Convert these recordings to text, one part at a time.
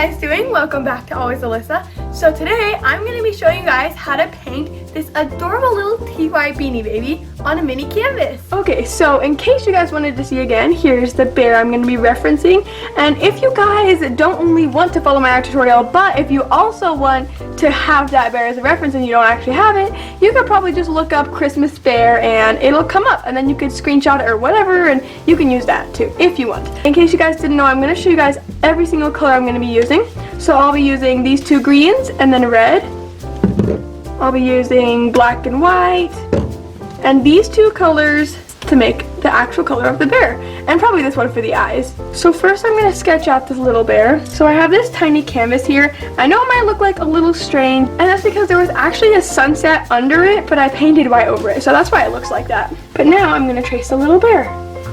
guys doing? Welcome back to Always Alyssa. So today I'm going to be showing you guys how to paint this adorable little TY Beanie Baby on a mini canvas. Okay, so in case you guys wanted to see again, here's the bear I'm going to be referencing. And if you guys don't only want to follow my art tutorial, but if you also want to have that bear as a reference and you don't actually have it, you could probably just look up Christmas bear and it'll come up, and then you could screenshot it or whatever, and you can use that too if you want. In case you guys didn't know, I'm going to show you guys every single color I'm going to be using. So I'll be using these two greens and then red. I'll be using black and white and these two colors to make the actual color of the bear, and probably this one for the eyes. So first I'm going to sketch out this little bear. So I have this tiny canvas here. I know it might look like a little strange, and that's because there was actually a sunset under it, but I painted white over it, so that's why it looks like that. But now I'm going to trace a little bear.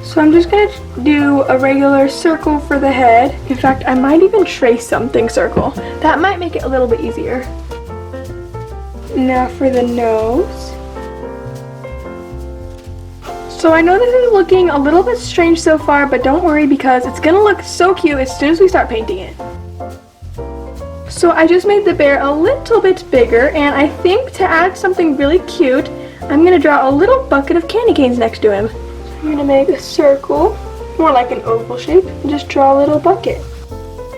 So I'm just going to do a regular circle for the head. In fact, I might even trace something circle. That might make it a little bit easier. Now for the nose. So I know this is looking a little bit strange so far, but don't worry because it's going to look so cute as soon as we start painting it. So I just made the bear a little bit bigger, and I think to add something really cute, I'm going to draw a little bucket of candy canes next to him. I'm going to make a circle, more like an oval shape, and just draw a little bucket.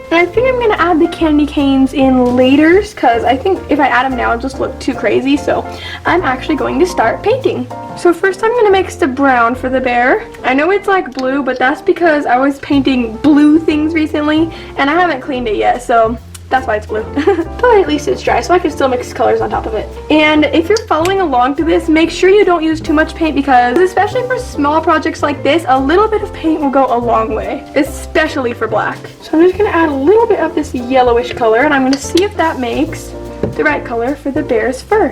And I think I'm going to add the candy canes in later, because I think if I add them now it'll just look too crazy, so I'm actually going to start painting. So first I'm going to mix the brown for the bear. I know it's like blue, but that's because I was painting blue things recently, and I haven't cleaned it yet, so that's why it's blue. But at least it's dry, so I can still mix colors on top of it. And if you're following along to this, make sure you don't use too much paint, because especially for small projects like this, a little bit of paint will go a long way, especially for black. So I'm just going to add a little bit of this yellowish color, and I'm going to see if that makes the right color for the bear's fur,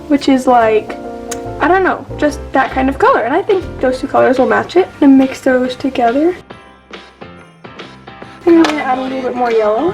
which is like, I don't know, just that kind of color. And I think those two colors will match it. And mix those together. And I'm going to add a little bit more yellow.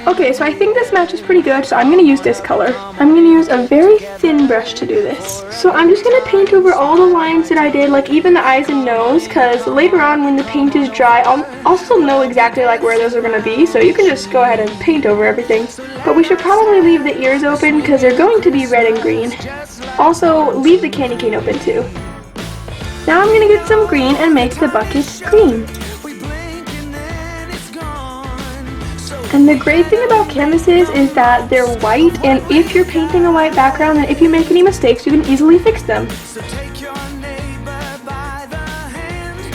Okay, so I think this matches pretty good, so I'm going to use this color. I'm going to use a very thin brush to do this. So I'm just going to paint over all the lines that I did, like even the eyes and nose, because later on when the paint is dry, I'll also know exactly like where those are going to be, so you can just go ahead and paint over everything. But we should probably leave the ears open because they're going to be red and green. Also, leave the candy cane open too. Now I'm going to get some green and make the bucket green. And the great thing about canvases is that they're white, and if you're painting a white background, and if you make any mistakes, you can easily fix them.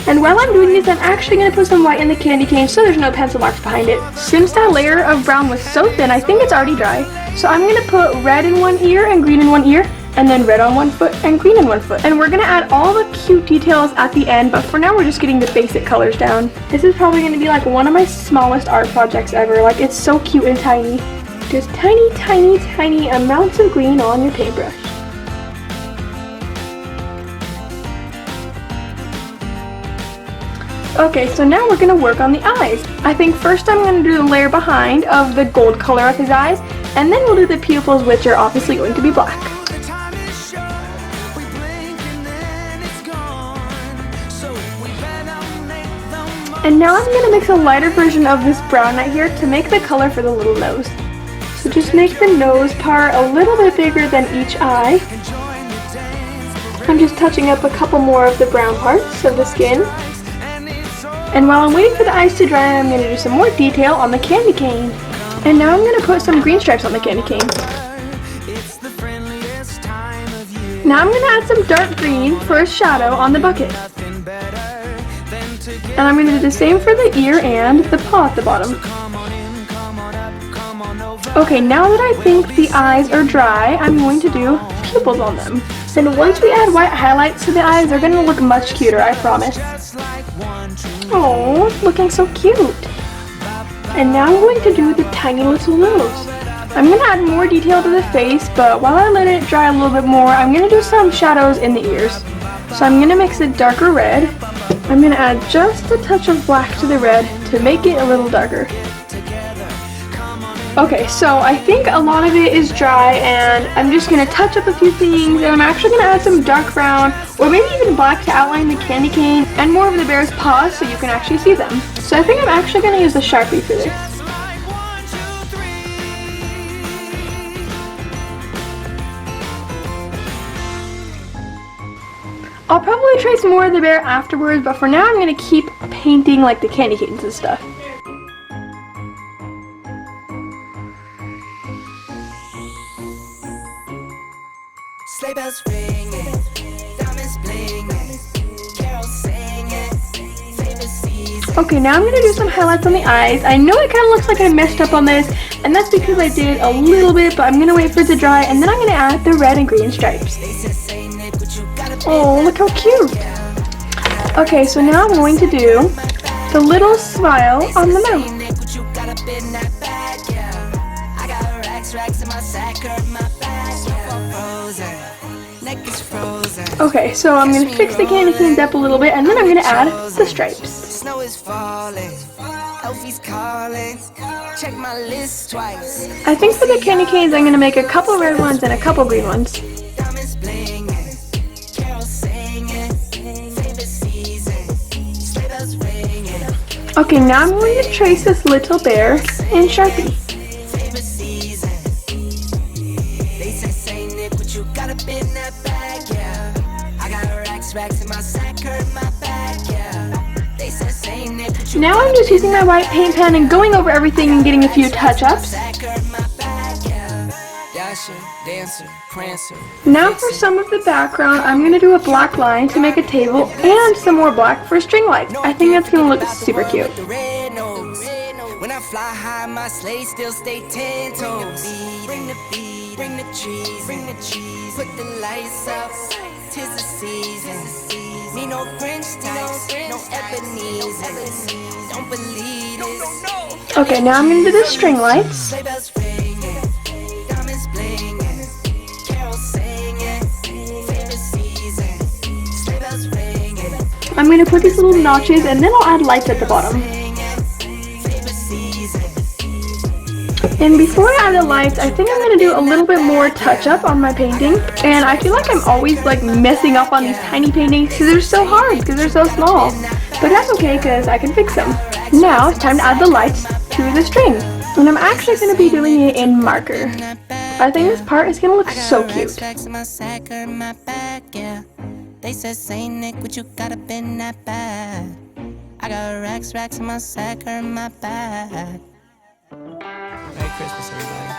And while I'm doing this, I'm actually going to put some white in the candy cane so there's no pencil marks behind it. Since that layer of brown was so thin, I think it's already dry. So I'm going to put red in one ear and green in one ear, and then red on one foot and green in one foot. And we're going to add all the cute details at the end, but for now we're just getting the basic colors down. This is probably going to be like one of my smallest art projects ever. Like, it's so cute and tiny. Just tiny, tiny, tiny amounts of green on your paintbrush. Okay, so now we're going to work on the eyes. I think first I'm going to do the layer behind of the gold color of his eyes, and then we'll do the pupils, which are obviously going to be black. And now I'm going to mix a lighter version of this brown right here to make the color for the little nose. So just make the nose part a little bit bigger than each eye. I'm just touching up a couple more of the brown parts of the skin. And while I'm waiting for the eyes to dry, I'm going to do some more detail on the candy cane. And now I'm going to put some green stripes on the candy cane. Now I'm going to add some dark green for a shadow on the bucket. And I'm going to do the same for the ear and the paw at the bottom. Okay, now that I think the eyes are dry, I'm going to do pupils on them. And once we add white highlights to the eyes, they're going to look much cuter, I promise. Oh, it's looking so cute. And now I'm going to do the tiny little nose. I'm going to add more detail to the face, but while I let it dry a little bit more, I'm going to do some shadows in the ears. So I'm going to mix a darker red. I'm going to add just a touch of black to the red to make it a little darker. Okay, so I think a lot of it is dry, and I'm just going to touch up a few things, and I'm actually going to add some dark brown, or maybe even black to outline the candy cane, and more of the bear's paws so you can actually see them. So I think I'm actually going to use a Sharpie for this. I'll probably trace more of the bear afterwards, but for now I'm going to keep painting like the candy canes and stuff. Sleigh bells ringing, diamonds blinging, carols singing, favorite season. Okay, now I'm going to do some highlights on the eyes. I know it kind of looks like I messed up on this, and that's because I did a little bit, but I'm going to wait for it to dry, and then I'm going to add the red and green stripes. Oh, look how cute! Okay, so now I'm going to do the little smile on the mouth. Okay, so I'm going to fix the candy canes up a little bit, and then I'm going to add the stripes. Snow is falling, Elfie's calling, check my list twice. I think for the candy canes I'm going to make a couple red ones and a couple green ones. Diamonds blinging, carols singing, favorite season, sleigh bells ringing. Okay, now I'm going to trace this little bear in Sharpie. Favorite season. They say Saint Nick, but you got a bit in that bag, yeah. I got racks in my sack, hurt my back, yeah. They say Saint Nick, but you Now I'm just using my white paint pen and going over everything and getting a few touch-ups. Dancer, prancer. Now for some of the background, I'm going to do a black line to make a table and some more black for string lights. I think that's going to look super cute. When I fly high, my sleigh still stay 10 toes. Bring the beat, bring the trees, bring the cheese. Put the lights up, 'tis the season. Me no Grinch types, no Ebenezer. Don't believe this. Okay, now I'm going to do the string lights. Sleigh bells ringing, diamonds blinging, carols singing, favorite season. Sleigh bells ringing, I'm going to put these little notches and then I'll add lights at the bottom. favorite season. And before I add the lights, I think I'm going to do a little bit more touch-up on my painting. And I feel like I'm always like messing up on these tiny paintings because they're so hard, because they're so small. But that's okay because I can fix them. Now it's time to add the lights to the string. And I'm actually going to be doing it in marker. I think this part is going to look so cute. They said Saint Nick, what you got up in that bag? I got racks in my sack or in my bag. Merry Christmas, everybody.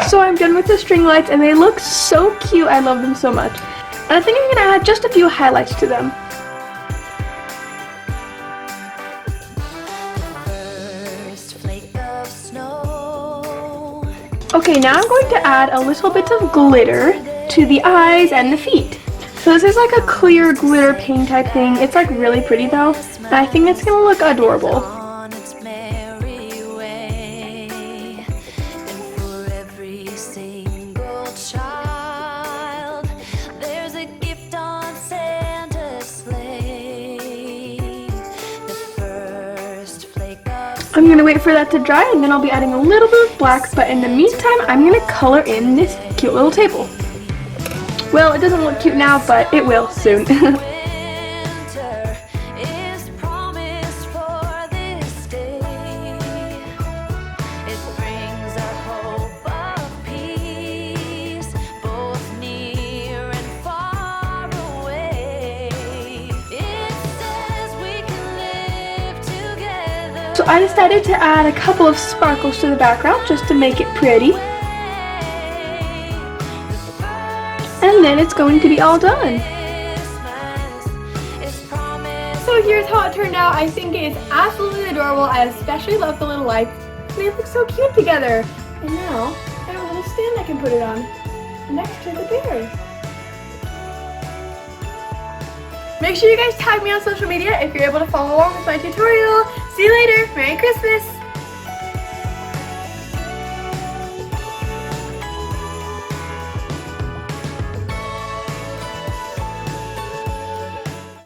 So I'm done with the string lights and they look so cute. I love them so much. And I think I'm going to add just a few highlights to them. Okay, now I'm going to add a little bit of glitter to the eyes and the feet. So this is like a clear glitter paint type thing. It's like really pretty though, and I think it's going to look adorable. I'm going to wait for that to dry and then I'll be adding a little bit of black, but in the meantime I'm going to color in this cute little table. Well, it doesn't look cute now, but it will soon. So I decided to add a couple of sparkles to the background just to make it pretty. And then it's going to be all done. So here's how it turned out. I think it is absolutely adorable. I especially love the little lights. They look so cute together. And now I have a little stand I can put it on next to the bear. Make sure you guys tag me on social media if you're able to follow along with my tutorial. See you later. Merry Christmas.